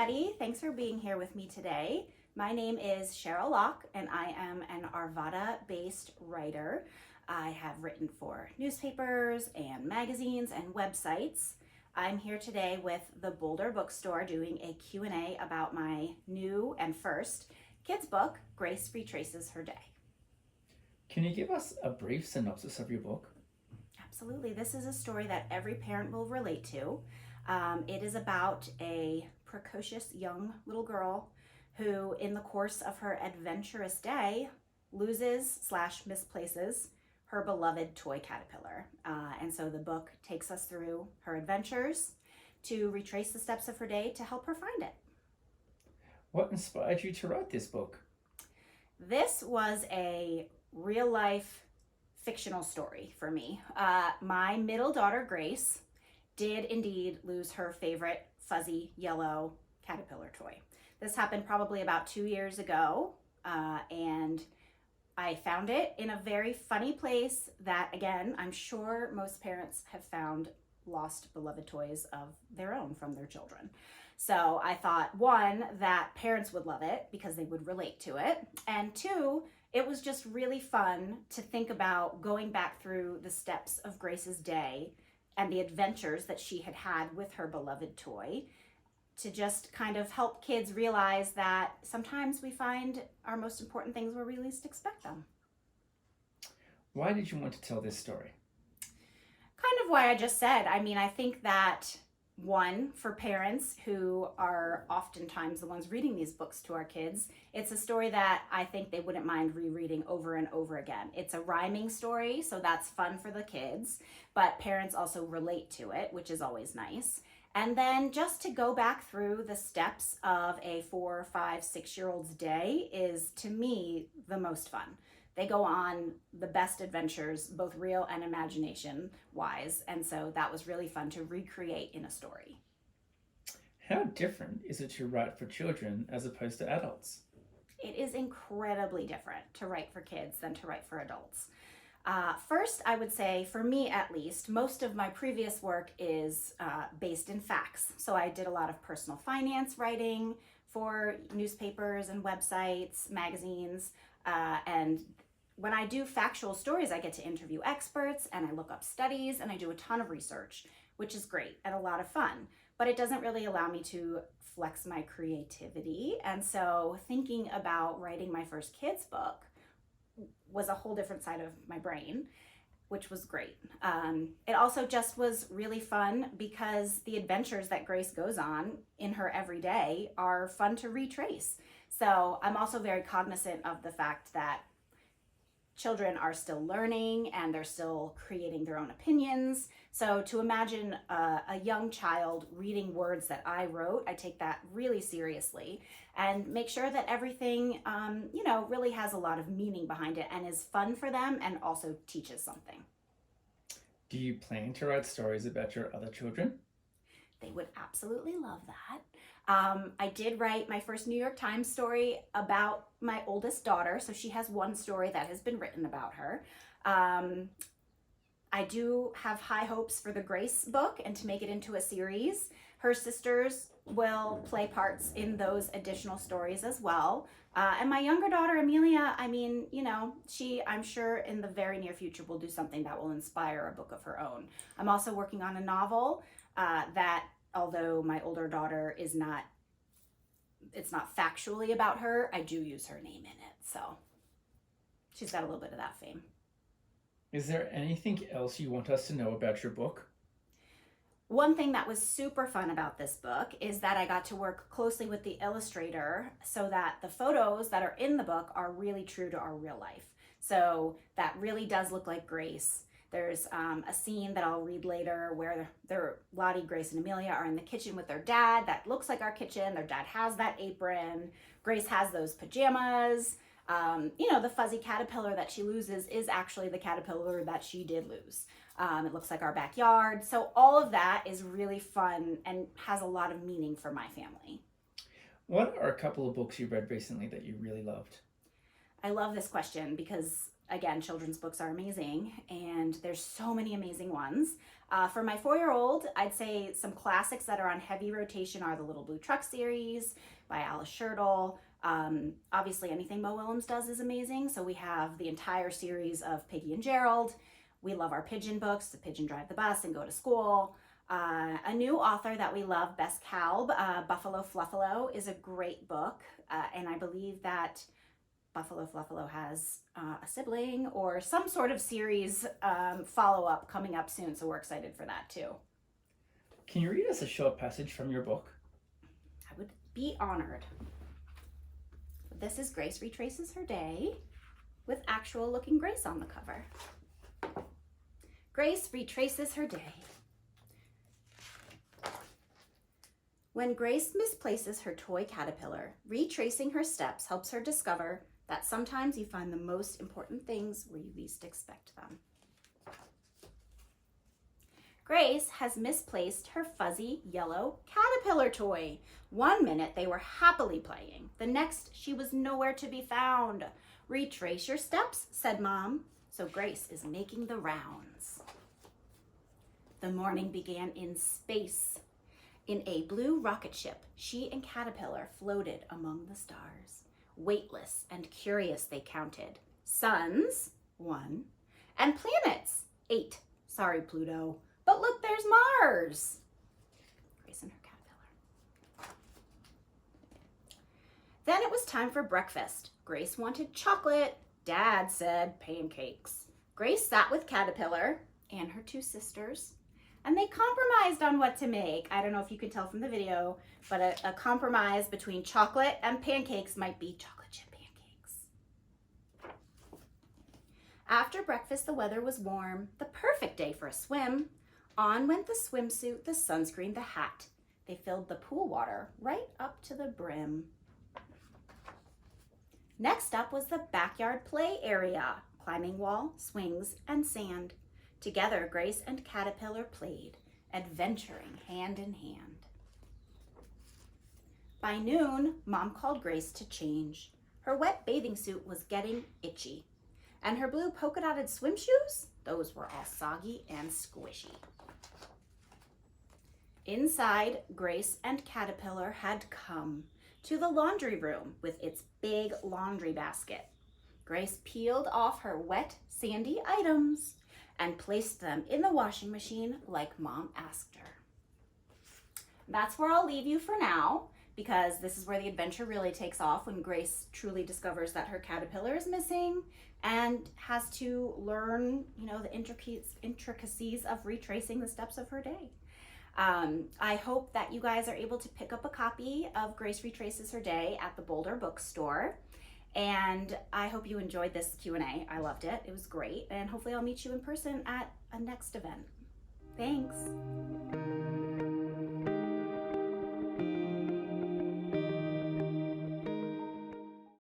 everybody. Thanks for being here with me today. My name is Cheryl Lock, and I am an Arvada-based writer. I have written for newspapers and magazines and websites. I'm here today with the Boulder Bookstore doing a Q&A about my new and first kids book, Grace Retraces Her Day. Can you give us a brief synopsis of your book? Absolutely. This is a story that every parent will relate to. It is about a precocious young little girl who, in the course of her adventurous day, loses/misplaces her beloved toy caterpillar. And so the book takes us through her adventures to retrace the steps of her day to help her find it. What inspired you to write this book? This was a real-life fictional story for me. My middle daughter, Grace, did indeed lose her favorite fuzzy yellow caterpillar toy. This happened probably about 2 years ago, and I found it in a very funny place that, again, I'm sure most parents have found lost beloved toys of their own from their children. So I thought, one, that parents would love it because they would relate to it, and two, it was just really fun to think about going back through the steps of Grace's day and the adventures that she had had with her beloved toy, to just kind of help kids realize that sometimes we find our most important things where we least expect them. Why did you want to tell this story? Kind of why I just said. I mean, I think that, one, for parents who are oftentimes the ones reading these books to our kids, it's a story that I think they wouldn't mind rereading over and over again. It's a rhyming story, so that's fun for the kids, but parents also relate to it, which is always nice. And then just to go back through the steps of a 4, 5, 6-year-old's day is, to me, the most fun. They go on the best adventures, both real and imagination-wise, and so that was really fun to recreate in a story. How different is it to write for children as opposed to adults? It is incredibly different to write for kids than to write for adults. First, I would say, for me at least, most of my previous work is based in facts. So I did a lot of personal finance writing for newspapers and websites, magazines, and when I do factual stories, I get to interview experts and I look up studies and I do a ton of research, which is great and a lot of fun, but it doesn't really allow me to flex my creativity. And so thinking about writing my first kids book was a whole different side of my brain, which was great. It also just was really fun because the adventures that Grace goes on in her everyday are fun to retrace. So I'm also very cognizant of the fact that children are still learning and they're still creating their own opinions. So to imagine a young child reading words that I wrote, I take that really seriously and make sure that everything, really has a lot of meaning behind it and is fun for them and also teaches something. Do you plan to write stories about your other children? They would absolutely love that. I did write my first New York Times story about my oldest daughter, so she has one story that has been written about her. I do have high hopes for the Grace book and to make it into a series. Her sisters will play parts in those additional stories as well. And my younger daughter, Amelia, I'm sure in the very near future will do something that will inspire a book of her own. I'm also working on a novel that, although my older daughter it's not factually about her, I do use her name in it. So she's got a little bit of that fame. Is there anything else you want us to know about your book? One thing that was super fun about this book is that I got to work closely with the illustrator so that the photos that are in the book are really true to our real life. So that really does look like Grace. There's a scene that I'll read later where Lottie, Grace, and Amelia are in the kitchen with their dad. That looks like our kitchen. Their dad has that apron. Grace has those pajamas. The fuzzy caterpillar that she loses is actually the caterpillar that she did lose. It looks like our backyard. So all of that is really fun and has a lot of meaning for my family. What are a couple of books you read recently that you really loved? I love this question because again, children's books are amazing, and there's so many amazing ones. For my 4-year-old, I'd say some classics that are on heavy rotation are the Little Blue Truck series by Alice Schertle. Obviously, anything Mo Willems does is amazing. So we have the entire series of Piggy and Gerald. We love our pigeon books, The Pigeon Drive the Bus and Go to School. A new author that we love, Bess Kalb, Buffalo Fluffalo, is a great book. And I believe that Buffalo Fluffalo has a sibling or some sort of series follow-up coming up soon. So we're excited for that too. Can you read us a short passage from your book? I would be honored. This is Grace Retraces Her Day with actual looking Grace on the cover. Grace retraces her day. When Grace misplaces her toy caterpillar, retracing her steps helps her discover that sometimes you find the most important things where you least expect them. Grace has misplaced her fuzzy yellow caterpillar toy. One minute they were happily playing. The next she was nowhere to be found. Retrace your steps, said Mom. So Grace is making the rounds. The morning began in space. In a blue rocket ship, she and Caterpillar floated among the stars. Weightless and curious they counted. Suns, 1, and planets, 8. Sorry, Pluto. But look, there's Mars. Grace and her caterpillar. Then it was time for breakfast. Grace wanted chocolate. Dad said pancakes. Grace sat with Caterpillar and her 2 sisters, and they compromised on what to make. I don't know if you can tell from the video, but a compromise between chocolate and pancakes might be chocolate chip pancakes. After breakfast, the weather was warm, the perfect day for a swim. On went the swimsuit, the sunscreen, the hat. They filled the pool water right up to the brim. Next up was the backyard play area, climbing wall, swings, and sand. Together, Grace and Caterpillar played, adventuring hand in hand. By noon, Mom called Grace to change. Her wet bathing suit was getting itchy, and her blue polka-dotted swim shoes, those were all soggy and squishy. Inside, Grace and Caterpillar had come to the laundry room with its big laundry basket. Grace peeled off her wet, sandy items and placed them in the washing machine like Mom asked her. That's where I'll leave you for now, because this is where the adventure really takes off, when Grace truly discovers that her caterpillar is missing and has to learn, the intricacies of retracing the steps of her day. I hope that you guys are able to pick up a copy of Grace Retraces Her Day at the Boulder Bookstore. And I hope you enjoyed this Q&A. I loved it. It was great. And hopefully I'll meet you in person at a next event. Thanks.